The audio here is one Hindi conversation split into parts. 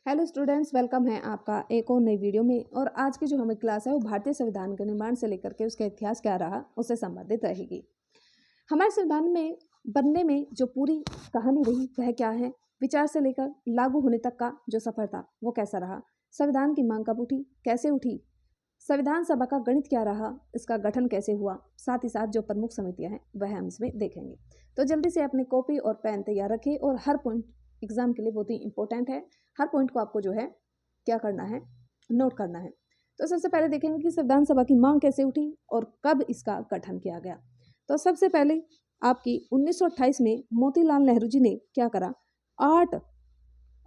हेलो स्टूडेंट्स, वेलकम है आपका एक और नई वीडियो में। और आज की जो हमें क्लास है वो भारतीय संविधान के निर्माण से लेकर के उसका इतिहास क्या रहा उससे संबंधित रहेगी। हमारे संविधान में बनने में जो पूरी कहानी रही वह क्या है, विचार से लेकर लागू होने तक का जो सफर था वो कैसा रहा, संविधान की मांग कब उठी, कैसे उठी, संविधान सभा का गणित क्या रहा, इसका गठन कैसे हुआ, साथ ही साथ जो प्रमुख समितियां हैं वह हम इसमें देखेंगे। तो जल्दी से अपनी कॉपी और पेन तैयार रखें और हर पॉइंट एग्जाम के लिए बहुत ही इंपॉर्टेंट है। हर पॉइंट को आपको जो है क्या करना है, नोट करना है। तो सबसे पहले देखेंगे कि संविधान सभा की मांग कैसे उठी और कब इसका गठन किया गया। तो सबसे पहले आपकी 1928 में मोतीलाल नेहरू जी ने क्या करा,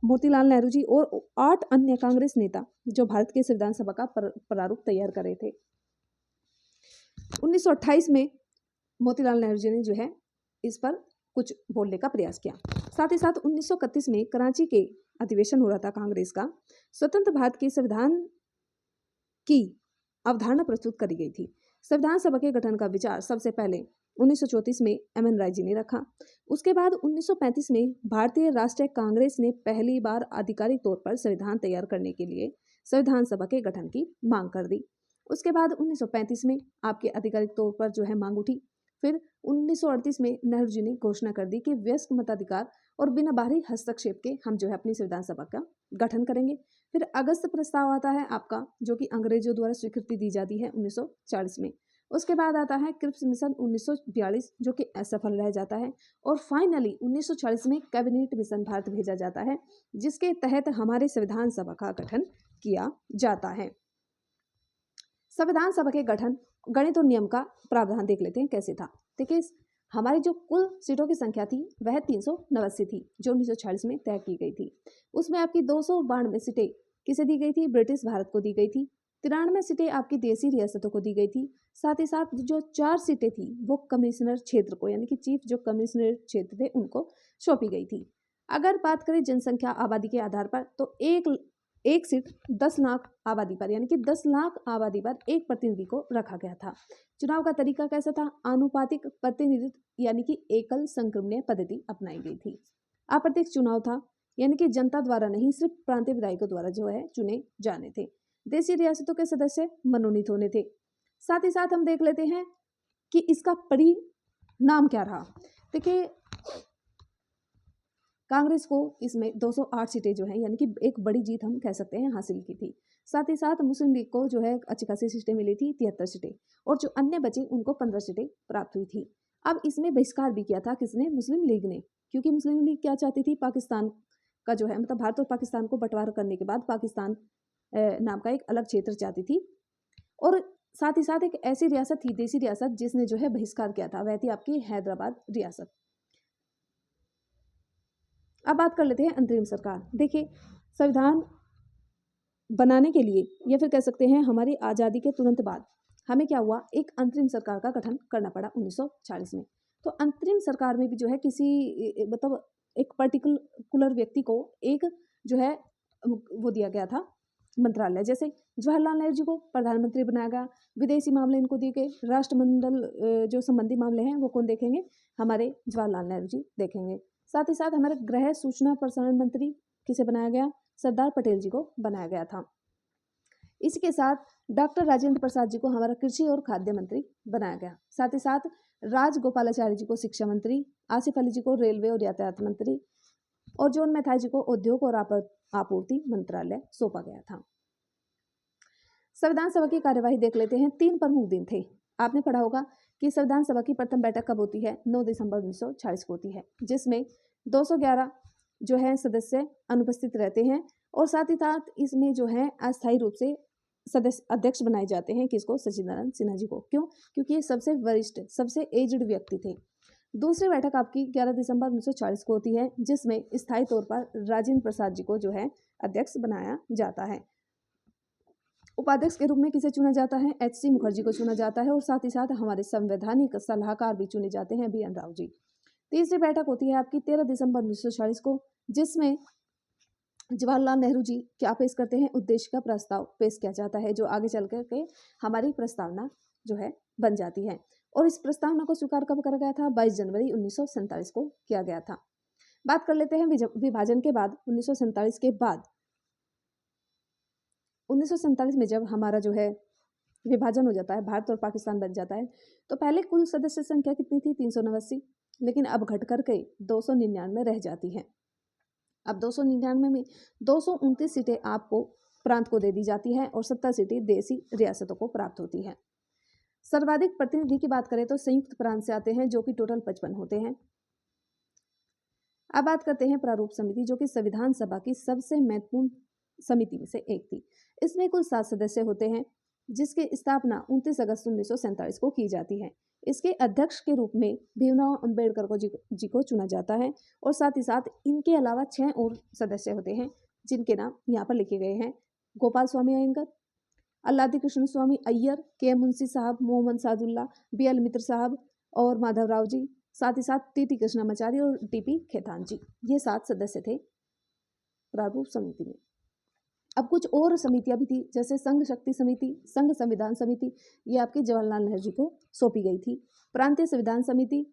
मोतीलाल नेहरू जी और 8 अन्य कांग्रेस नेता जो भारत के संविधान सभा का प्रारूप तैयार कर रहे थे। 1928 में मोतीलाल नेहरू जी ने जो है इस पर कुछ बोलने का प्रयास किया। साथ ही साथ 1931 में कराची के अधिवेशन हो रहा था कांग्रेस का, स्वतंत्र भारत के संविधान की अवधारणा प्रस्तुत करी गई थी। संविधान सभा के गठन का विचार सबसे पहले 1934 में एम.एन. राय जी ने रखा। उसके बाद 1935 में भारतीय राष्ट्रीय कांग्रेस ने पहली बार आधिकारिक तौर पर संविधान तैयार करने के लिए संविधान सभा के गठन की मांग कर दी। उसके बाद 1935 में आपके आधिकारिक तौर पर जो है मांग उठी। फिर 1938 में नेहरू जी ने घोषणा कर दी कि वयस्क मताधिकार और बिना बाहरी हस्तक्षेप के हम जो है अपनी संविधान सभा का गठन करेंगे। फिर अगस्त प्रस्ताव आता है आपका, जो कि अंग्रेजों द्वारा स्वीकृति दी जाती है 1940 में। उसके बाद आता है क्रिप्स मिशन 1942, जो कि असफल रह जाता है। और फाइनली 1940 में कैबिनेट मिशन भारत भेजा जाता है, जिसके तहत हमारे संविधान सभा का गठन किया जाता है। संविधान सभा के गठन गणित और नियम का प्रावधान देख लेते हैं कैसे था। देखिए, हमारी जो कुल सीटों की संख्या थी वह 389 थी, जो 1940 में तय की गई थी। उसमें आपकी 292 सीटें किसे दी गई थी, ब्रिटिश भारत को दी गई थी। 93 सीटें आपकी देसी रियासतों को दी गई थी। साथ ही साथ जो 4 सीटें थी वो कमिश्नर क्षेत्र को, यानी कि चीफ जो कमिश्नर क्षेत्र थे उनको सौंपी गई थी। अगर बात करें जनसंख्या आबादी के आधार पर, तो एक सीट 10 लाख आबादी पर, यानी कि 10 लाख आबादी पर एक प्रतिनिधि को रखा गया था। चुनाव का तरीका कैसा था, आनुपातिक प्रतिनिधित्व, यानी कि एकल संक्रमणीय पद्धति अपनाई गई थी। अप्रत्यक्ष चुनाव था, यानी कि जनता द्वारा नहीं, सिर्फ प्रांतीय विधायकों द्वारा जो है चुने जाने थे। देशी रियासतों के सदस्य मनोनीत होने थे। साथ ही साथ हम देख लेते हैं कि इसका परिणाम क्या रहा। देखिए, कांग्रेस को इसमें 208 सीटें जो है, यानी कि एक बड़ी जीत हम कह सकते हैं, हासिल की थी। साथ ही साथ मुस्लिम लीग को जो है अच्छी खासी सीटें मिली थी, 73 सीटें, और जो अन्य बचे उनको 15 सीटें प्राप्त हुई थी। अब इसमें बहिष्कार भी किया था किसने, मुस्लिम लीग ने, क्योंकि मुस्लिम लीग क्या चाहती थी, पाकिस्तान का जो है, मतलब भारत और पाकिस्तान को बंटवारा करने के बाद पाकिस्तान नाम का एक अलग क्षेत्र चाहती थी। और साथ ही साथ एक ऐसी रियासत थी, देसी रियासत, जिसने जो है बहिष्कार किया था, वह थी आपकी हैदराबाद रियासत। अब बात कर लेते हैं अंतरिम सरकार। देखिए, संविधान बनाने के लिए, या फिर कह सकते हैं हमारी आज़ादी के तुरंत बाद, हमें क्या हुआ, एक अंतरिम सरकार का गठन करना पड़ा 1940 में। तो अंतरिम सरकार में भी जो है किसी मतलब एक पर्टिकुलर व्यक्ति को एक जो है वो दिया गया था मंत्रालय। जैसे जवाहरलाल नेहरू जी को प्रधानमंत्री बनाया गया, विदेशी मामले इनको दिए गए, राष्ट्रमंडल जो संबंधी मामले हैं वो कौन देखेंगे, हमारे जवाहरलाल नेहरू जी देखेंगे। साथ ही साथ हमारे गृह सूचना प्रसारण मंत्री किसे बनाया गया, सरदार पटेल जी को बनाया गया था। इसके साथ डॉक्टर राजेंद्र प्रसाद जी को हमारा कृषि और खाद्य मंत्री बनाया गया। साथ ही साथ राजगोपालाचारी जी को शिक्षा मंत्री, आसिफ अली जी को रेलवे और यातायात मंत्री, और जॉन मैथाई जी को उद्योग और आपूर्ति मंत्रालय सौंपा गया था। संविधान सभा की कार्यवाही देख लेते हैं। 3 प्रमुख दिन थे। आपने पढ़ा होगा कि संविधान सभा की प्रथम बैठक कब होती है, 9 दिसंबर 1940 को होती है, जिसमें 211 जो है सदस्य अनुपस्थित रहते हैं। और साथ ही साथ इसमें जो है अस्थायी रूप से सदस्य अध्यक्ष बनाए जाते हैं, किसको, सचिदानंद सिन्हा जी को। क्यों, क्योंकि ये सबसे वरिष्ठ, सबसे एज्ड व्यक्ति थे। दूसरी बैठक आपकी 11 दिसंबर 1940 को होती है, जिसमें स्थायी तौर पर राजेंद्र प्रसाद जी को जो है अध्यक्ष बनाया जाता है। उपाध्यक्ष के रूप में किसे चुना जाता है, एच.सी. मुखर्जी को चुना जाता है। और साथ ही साथ हमारे संवैधानिक सलाहकार भी चुने जाते हैं, बी.एन. राव जी। तीसरी बैठक होती है आपकी 13 दिसंबर 1940 को, जिसमें जवाहरलाल नेहरू जी क्या पेश करते हैं, उद्देश्य का प्रस्ताव पेश किया जाता है, जो आगे चल करके हमारी प्रस्तावना जो है बन जाती है। और इस प्रस्तावना को स्वीकार कब करा गया था, 22 जनवरी 1947 को किया गया था। बात कर लेते हैं विभाजन के बाद, 1947 के बाद 1947 में जब हमारा जो है विभाजन हो जाता है, भारत और पाकिस्तान बन जाता है, तो पहले कुल सदस्य संख्या कितनी थी? 389, लेकिन अब घट करके 299 रह जाती है। अब 299 में 229 सीटें आपको प्रांत को दे दी जाती है और 70 सीटें देसी रियासतों को प्राप्त होती हैं। सर्वाधिक प्रतिनिधि की बात करें तो संयुक्त प्रांत से आते हैं, जो कि टोटल 55 होते हैं। अब बात करते हैं प्रारूप समिति, जो कि संविधान सभा की सबसे महत्वपूर्ण समिति में से एक थी। इसमें कुल 7 सदस्य होते हैं, जिसकी स्थापना 29 अगस्त 1947 को की जाती है। इसके अध्यक्ष के रूप में भीमराव अंबेडकर जी को चुना जाता है और साथ ही साथ इनके अलावा 6 और सदस्य होते हैं, जिनके नाम यहाँ पर लिखे गए हैं। गोपाल स्वामी अयंगर, अल्लादी कृष्ण स्वामी अय्यर, के मुंशी साहब, मोहम्मद सादुल्ला, BL मित्र साहब और माधवराव जी, साथ ही साथ TT कृष्णामाचारी और TP खेतान जी। ये 7 सदस्य थे प्रारूप समिति में। अब कुछ और समितियां भी थी, जैसे संघ शक्ति समिति, संघ संविधान समिति, ये आपके जवाहरलाल नेहरू जी को सौंपी गई थी। प्रांतीय संविधान समिति,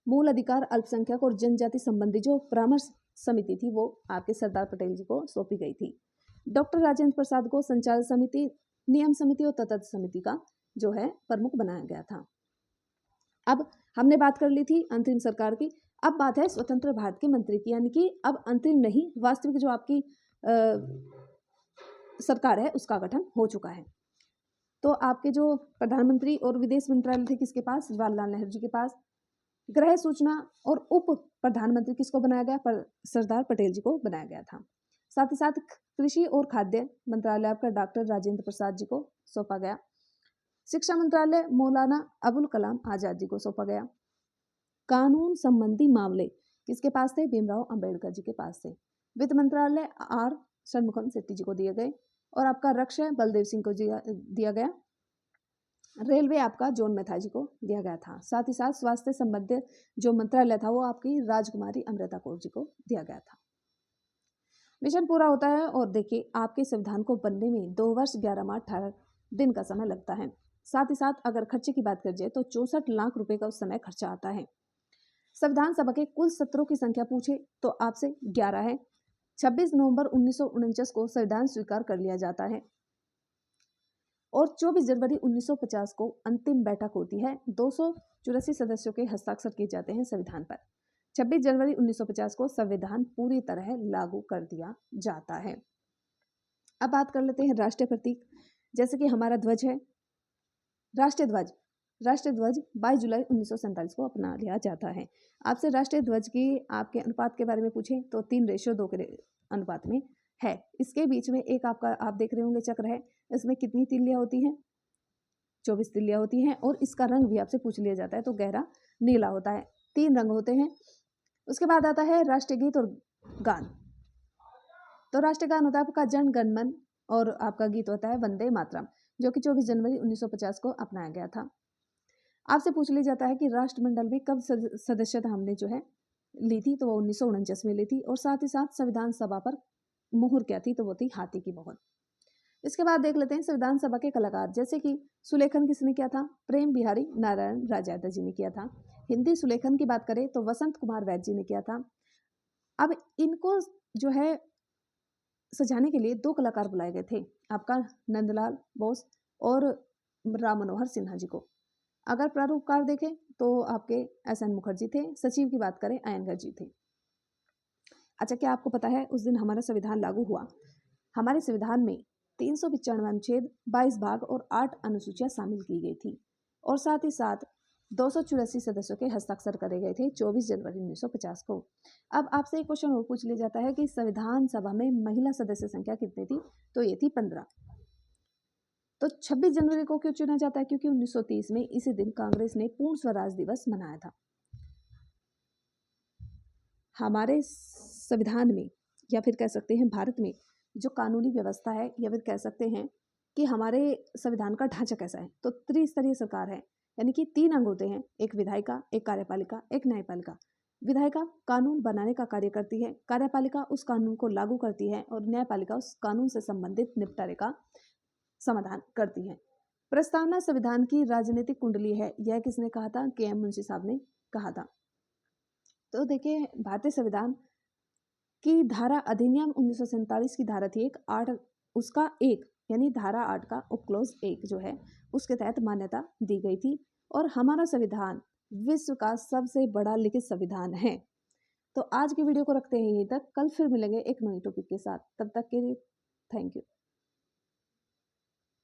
मूल अधिकार अल्पसंख्यक और जनजाति संबंधी जो परामर्श समिति थी, वो आपके सरदार पटेल जी को सौंपी गई थी। डॉक्टर राजेंद्र प्रसाद को संचालक समिति, नियम समिति और तत्व समिति का जो है प्रमुख बनाया गया था। अब हमने बात कर ली थी अंतरिम सरकार की। अब बात है स्वतंत्र भारत के मंत्री की, यानी कि अब अंतरिम नहीं, वास्तविक जो आपकी सरकार है उसका गठन हो चुका है। तो आपके जो प्रधानमंत्री और विदेश मंत्रालय थे किसके पास? जवाहरलाल नेहरू जी के पास। गृह, सूचना और उप प्रधानमंत्री किसको बनाया गया? सरदार पटेल जी को बनाया गया था। साथ ही साथ कृषि और खाद्य मंत्रालय आपका डॉक्टर राजेंद्र प्रसाद जी को सौंपा गया। शिक्षा मंत्रालय मौलाना अबुल कलाम आजाद जी को सौंपा गया। कानून संबंधी मामले किसके पास थे? भीमराव अंबेडकर जी के पास थे। वित्त मंत्रालय R षणमुखम शेट्टी जी को दिए गए और आपका रक्षा बलदेव सिंह को दिया गया। रेलवे आपका जॉन मैथा जी को दिया गया था। साथ ही साथ स्वास्थ्य संबंधी जो मंत्रालय था वो आपकी राजकुमारी अमृता कौर जी को दिया गया था। मिशन पूरा होता है और देखिए आपके संविधान को बनने में 2 वर्ष 11 माह 18 दिन का समय लगता है। साथ ही साथ अगर खर्चे की बात कर जाए तो 64 लाख रुपए का उस समय खर्चा आता है। संविधान सभा के कुल सत्रों की संख्या पूछे तो आपसे 11 है। 26 नवंबर 1949 को संविधान स्वीकार कर लिया जाता है और 24 जनवरी 1950 को अंतिम बैठक होती है। 284 सदस्यों के हस्ताक्षर किए जाते हैं संविधान पर। 26 जनवरी 1950 को संविधान पूरी तरह लागू कर दिया जाता है। अब बात कर लेते हैं राष्ट्रीय प्रतीक, जैसे कि हमारा ध्वज है राष्ट्रीय ध्वज। राष्ट्रीय ध्वज 22 जुलाई 1947 को अपना लिया जाता है। आपसे राष्ट्रीय ध्वज की आपके अनुपात के बारे में पूछें तो 3:2 के अनुपात में है। इसके बीच में एक आपका आप देख रहे होंगे चक्र है, इसमें कितनी तिल्लियां होती हैं? 24 तिल्लियां होती हैं और इसका रंग भी आपसे पूछ लिया जाता है तो गहरा नीला होता है। 3 रंग होते हैं। उसके बाद आता है राष्ट्रीय गीत और गान। तो राष्ट्रीय गान होता है आपका जन गण मन और आपका गीत होता है वंदे मातरम, जो कि 24 जनवरी 1950 को अपनाया गया था। आपसे पूछ लिया जाता है कि राष्ट्रमंडल में कब सदस्यता हमने जो है ली थी, तो वो 1949 में ली थी और साथ ही साथ संविधान सभा पर मुहर क्या थी, तो वो थी हाथी की मोहर। इसके बाद देख लेते हैं संविधान सभा के कलाकार, जैसे कि सुलेखन किसने किया था? प्रेम बिहारी नारायण राजयादव जी ने किया था। हिंदी सुलेखन की बात करें तो वसंत कुमार वैद्य जी ने किया था। अब इनको जो है सजाने के लिए 2 कलाकार बुलाए गए थे, आपका नंदलाल बोस और राम मनोहर सिन्हा जी को। अगर प्रारूपकार देखें तो आपके SN मुखर्जी थे। सचिव की बात करें अयंगर जी थे। अच्छा, क्या आपको पता है उस दिन हमारा संविधान लागू हुआ? हमारे संविधान में 395 अनुच्छेद, 22 भाग और 8 अनुसूचियां शामिल की गई थी और साथ ही साथ 284 सदस्यों के हस्ताक्षर करे गए थे 24 जनवरी 1950 को। अब आपसे एक क्वेश्चन और पूछ लिया जाता है कि संविधान सभा में महिला सदस्य संख्या कितनी थी? तो ये थी 15। तो 26 जनवरी को क्यों चुना जाता है? क्योंकि 1930 में इसी दिन कांग्रेस ने पूर्ण स्वराज दिवस मनाया था। हमारे संविधान में या फिर कह सकते हैं भारत में जो कानूनी व्यवस्था है या फिर कह सकते हैं कि हमारे संविधान का ढांचा कैसा है, तो त्रिस्तरीय सरकार है, यानी कि 3 अंग होते हैं, एक विधायिका, एक कार्यपालिका, एक न्यायपालिका। विधायिका कानून बनाने का कार्य करती है, कार्यपालिका उस कानून को लागू करती है और न्यायपालिका उस कानून से संबंधित निपटारे का समाधान करती है। प्रस्तावना संविधान की राजनीतिक कुंडली है, यह किसने कहा था? KM मुंशी साहब ने कहा था। तो देखिए भारतीय संविधान की धारा अधिनियम 1947 की धारा थी एक 8, उसका एक यानी धारा 8 का उपक्लोज 1 जो है उसके तहत मान्यता दी गई थी और हमारा संविधान विश्व का सबसे बड़ा लिखित संविधान है। तो आज की वीडियो को रखते हैं यहीं तक, कल फिर मिलेंगे एक नई टॉपिक के साथ, तब तक के लिए थैंक यू।